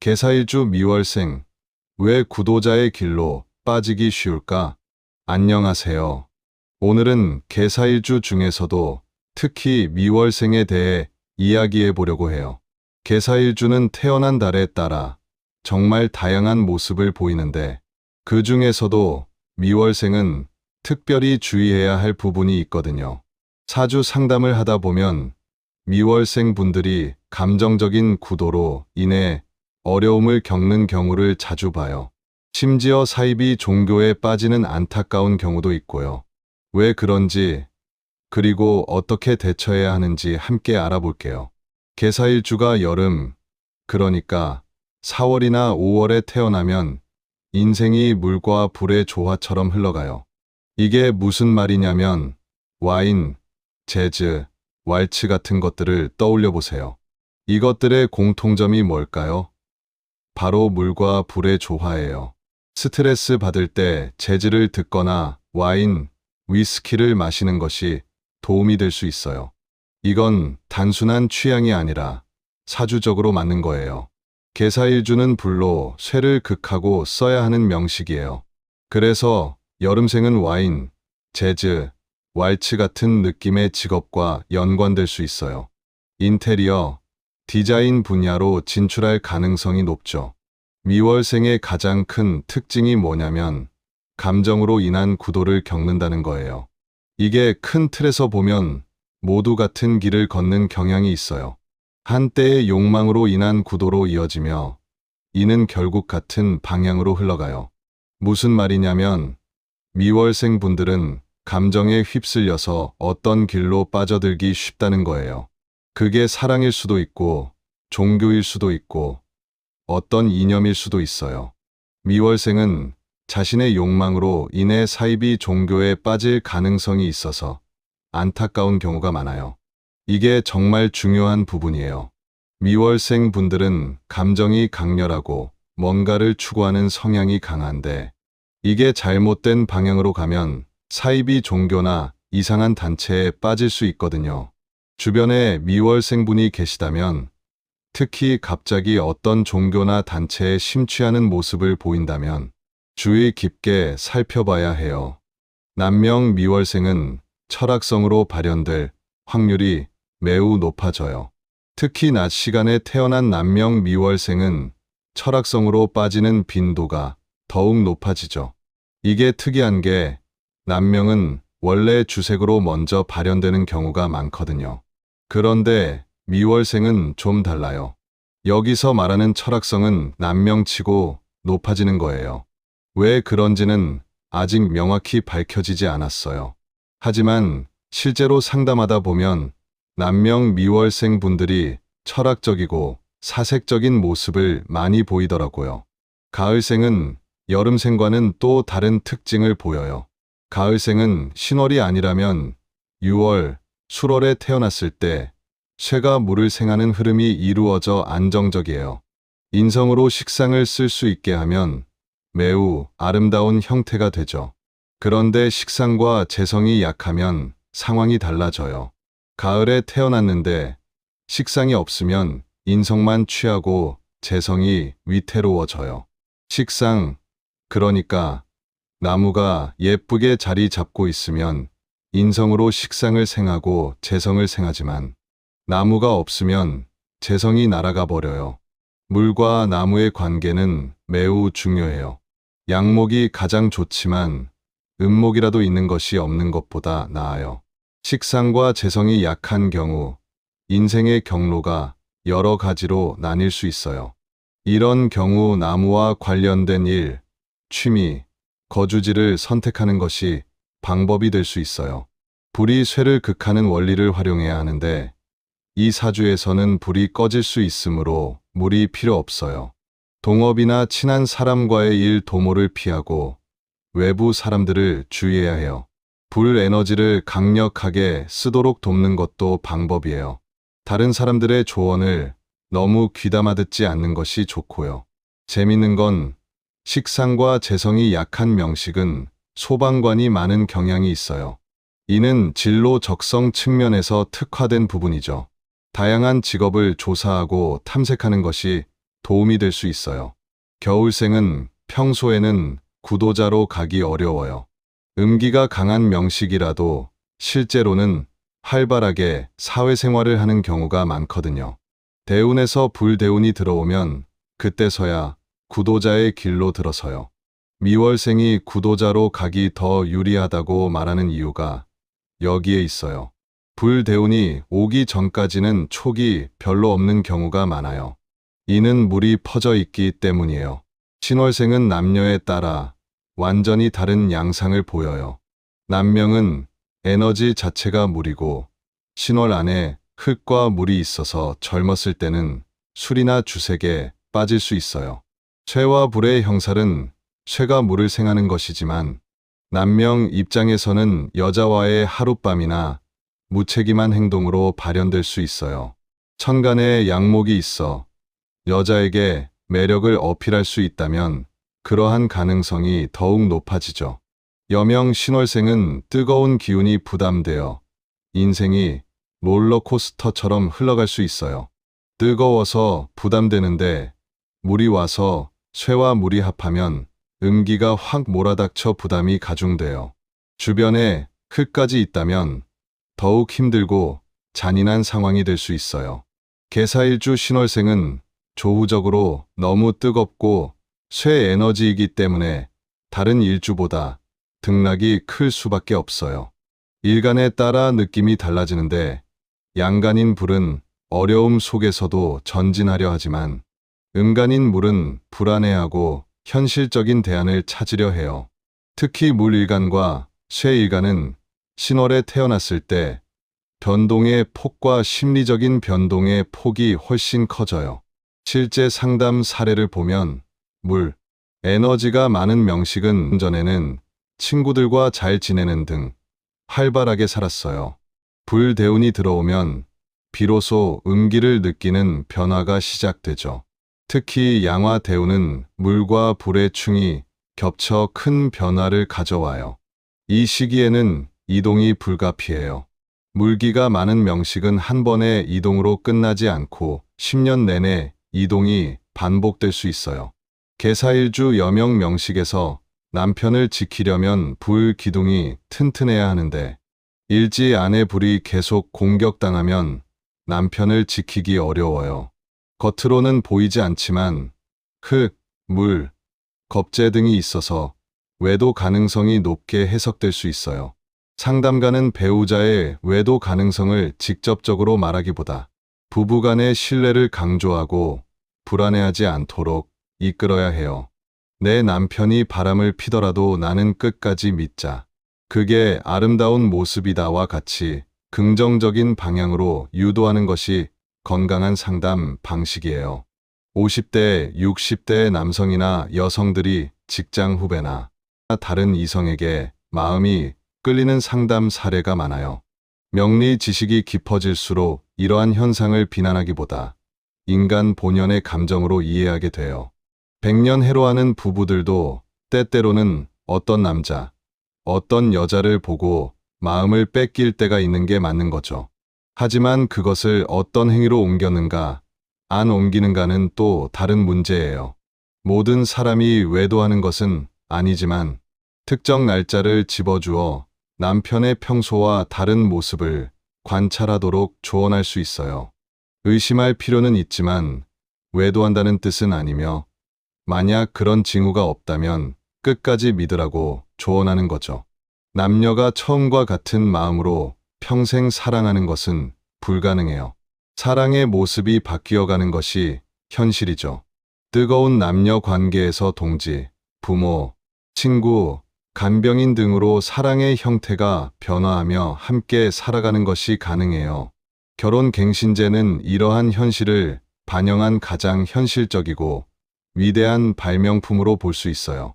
개사일주 미월생, 왜 구도자의 길로 빠지기 쉬울까? 안녕하세요. 오늘은 개사일주 중에서도 특히 미월생에 대해 이야기해 보려고 해요. 개사일주는 태어난 달에 따라 정말 다양한 모습을 보이는데 그 중에서도 미월생은 특별히 주의해야 할 부분이 있거든요. 사주 상담을 하다 보면 미월생 분들이 감정적인 구도로 인해 어려움을 겪는 경우를 자주 봐요. 심지어 사입이 종교에 빠지는 안타까운 경우도 있고요. 왜 그런지, 그리고 어떻게 대처해야 하는지 함께 알아볼게요. 개사일주가 여름, 그러니까 4월이나 5월에 태어나면 인생이 물과 불의 조화처럼 흘러가요. 이게 무슨 말이냐면 와인, 재즈, 왈츠 같은 것들을 떠올려 보세요. 이것들의 공통점이 뭘까요? 바로 물과 불의 조화예요. 스트레스 받을 때 재즈를 듣거나 와인, 위스키를 마시는 것이 도움이 될 수 있어요. 이건 단순한 취향이 아니라 사주적으로 맞는 거예요. 개사일주는 불로 쇠를 극하고 써야 하는 명식이에요. 그래서 여름생은 와인, 재즈, 왈츠 같은 느낌의 직업과 연관될 수 있어요. 인테리어, 디자인 분야로 진출할 가능성이 높죠. 미월생의 가장 큰 특징이 뭐냐면 감정으로 인한 구도를 겪는다는 거예요. 이게 큰 틀에서 보면 모두 같은 길을 걷는 경향이 있어요. 한때의 욕망으로 인한 구도로 이어지며 이는 결국 같은 방향으로 흘러가요. 무슨 말이냐면 미월생 분들은 감정에 휩쓸려서 어떤 길로 빠져들기 쉽다는 거예요. 그게 사랑일 수도 있고 종교일 수도 있고 어떤 이념일 수도 있어요. 미월생은 자신의 욕망으로 인해 사입이 종교에 빠질 가능성이 있어서 안타까운 경우가 많아요. 이게 정말 중요한 부분이에요. 미월생 분들은 감정이 강렬하고 뭔가를 추구하는 성향이 강한데 이게 잘못된 방향으로 가면 사입이 종교나 이상한 단체에 빠질 수 있거든요. 주변에 미월생분이 계시다면 특히 갑자기 어떤 종교나 단체에 심취하는 모습을 보인다면 주의 깊게 살펴봐야 해요. 남명 미월생은 철학성으로 발현될 확률이 매우 높아져요. 특히 낮 시간에 태어난 남명 미월생은 철학성으로 빠지는 빈도가 더욱 높아지죠. 이게 특이한 게 남명은 원래 주색으로 먼저 발현되는 경우가 많거든요. 그런데 미월생은 좀 달라요. 여기서 말하는 철학성은 남명치고 높아지는 거예요. 왜 그런지는 아직 명확히 밝혀지지 않았어요. 하지만 실제로 상담하다 보면 남명 미월생 분들이 철학적이고 사색적인 모습을 많이 보이더라고요. 가을생은 여름생과는 또 다른 특징을 보여요. 가을생은 신월이 아니라면 6월, 술월에 태어났을 때 쇠가 물을 생하는 흐름이 이루어져 안정적이에요. 인성으로 식상을 쓸 수 있게 하면 매우 아름다운 형태가 되죠. 그런데 식상과 재성이 약하면 상황이 달라져요. 가을에 태어났는데 식상이 없으면 인성만 취하고 재성이 위태로워져요. 식상, 그러니까 나무가 예쁘게 자리 잡고 있으면 인성으로 식상을 생하고 재성을 생하지만 나무가 없으면 재성이 날아가 버려요. 물과 나무의 관계는 매우 중요해요. 양목이 가장 좋지만 음목이라도 있는 것이 없는 것보다 나아요. 식상과 재성이 약한 경우 인생의 경로가 여러 가지로 나뉠 수 있어요. 이런 경우 나무와 관련된 일, 취미, 거주지를 선택하는 것이 방법이 될 수 있어요. 불이 쇠를 극하는 원리를 활용해야 하는데 이 사주에서는 불이 꺼질 수 있으므로 물이 필요 없어요. 동업이나 친한 사람과의 일 도모를 피하고 외부 사람들을 주의해야 해요. 불 에너지를 강력하게 쓰도록 돕는 것도 방법이에요. 다른 사람들의 조언을 너무 귀담아 듣지 않는 것이 좋고요. 재밌는 건 식상과 재성이 약한 명식은 소방관이 많은 경향이 있어요. 이는 진로 적성 측면에서 특화된 부분이죠. 다양한 직업을 조사하고 탐색하는 것이 도움이 될 수 있어요. 겨울생은 평소에는 구도자로 가기 어려워요. 음기가 강한 명식이라도 실제로는 활발하게 사회생활을 하는 경우가 많거든요. 대운에서 불대운이 들어오면 그때서야 구도자의 길로 들어서요. 미월생이 구도자로 가기 더 유리하다고 말하는 이유가 여기에 있어요. 불대운이 오기 전까지는 촉이 별로 없는 경우가 많아요. 이는 물이 퍼져 있기 때문이에요. 신월생은 남녀에 따라 완전히 다른 양상을 보여요. 남명은 에너지 자체가 물이고 신월 안에 흙과 물이 있어서 젊었을 때는 술이나 주색에 빠질 수 있어요. 쇠와 불의 형살은 쇠가 물을 생하는 것이지만 남명 입장에서는 여자와의 하룻밤이나 무책임한 행동으로 발현될 수 있어요. 천간에 양목이 있어 여자에게 매력을 어필할 수 있다면 그러한 가능성이 더욱 높아지죠. 여명 신월생은 뜨거운 기운이 부담되어 인생이 롤러코스터처럼 흘러갈 수 있어요. 뜨거워서 부담되는데 물이 와서 쇠와 물이 합하면 음기가 확 몰아닥쳐 부담이 가중돼요. 주변에 흙까지 있다면 더욱 힘들고 잔인한 상황이 될 수 있어요. 계사일주 신월생은 조후적으로 너무 뜨겁고 쇠 에너지이기 때문에 다른 일주보다 등락이 클 수밖에 없어요. 일간에 따라 느낌이 달라지는데 양간인 불은 어려움 속에서도 전진하려 하지만 음간인 물은 불안해하고 현실적인 대안을 찾으려 해요. 특히 물일간과 쇠일간은 신월에 태어났을 때 변동의 폭과 심리적인 변동의 폭이 훨씬 커져요. 실제 상담 사례를 보면 물, 에너지가 많은 명식은 전에는 친구들과 잘 지내는 등 활발하게 살았어요. 불대운이 들어오면 비로소 음기를 느끼는 변화가 시작되죠. 특히 양화대운은 물과 불의 충이 겹쳐 큰 변화를 가져와요. 이 시기에는 이동이 불가피해요. 물기가 많은 명식은 한 번의 이동으로 끝나지 않고 10년 내내 이동이 반복될 수 있어요. 계사일주 여명 명식에서 남편을 지키려면 불 기둥이 튼튼해야 하는데 일지 안에 불이 계속 공격당하면 남편을 지키기 어려워요. 겉으로는 보이지 않지만 흙, 물, 겁재 등이 있어서 외도 가능성이 높게 해석될 수 있어요. 상담가는 배우자의 외도 가능성을 직접적으로 말하기보다 부부간의 신뢰를 강조하고 불안해하지 않도록 이끌어야 해요. 내 남편이 바람을 피더라도 나는 끝까지 믿자. 그게 아름다운 모습이다와 같이 긍정적인 방향으로 유도하는 것이 건강한 상담 방식이에요. 50대, 60대 남성이나 여성들이 직장 후배나 다른 이성에게 마음이 끌리는 상담 사례가 많아요. 명리 지식이 깊어질수록 이러한 현상을 비난하기보다 인간 본연의 감정으로 이해하게 돼요. 백년 해로하는 부부들도 때때로는 어떤 남자, 어떤 여자를 보고 마음을 뺏길 때가 있는 게 맞는 거죠. 하지만 그것을 어떤 행위로 옮겼는가, 안 옮기는가는 또 다른 문제예요. 모든 사람이 외도하는 것은 아니지만 특정 날짜를 집어주어 남편의 평소와 다른 모습을 관찰하도록 조언할 수 있어요. 의심할 필요는 있지만 외도한다는 뜻은 아니며 만약 그런 징후가 없다면 끝까지 믿으라고 조언하는 거죠. 남녀가 처음과 같은 마음으로 평생 사랑하는 것은 불가능해요. 사랑의 모습이 바뀌어가는 것이 현실이죠. 뜨거운 남녀 관계에서 동지, 부모, 친구, 간병인 등으로 사랑의 형태가 변화하며 함께 살아가는 것이 가능해요. 결혼갱신제는 이러한 현실을 반영한 가장 현실적이고 위대한 발명품으로 볼 수 있어요.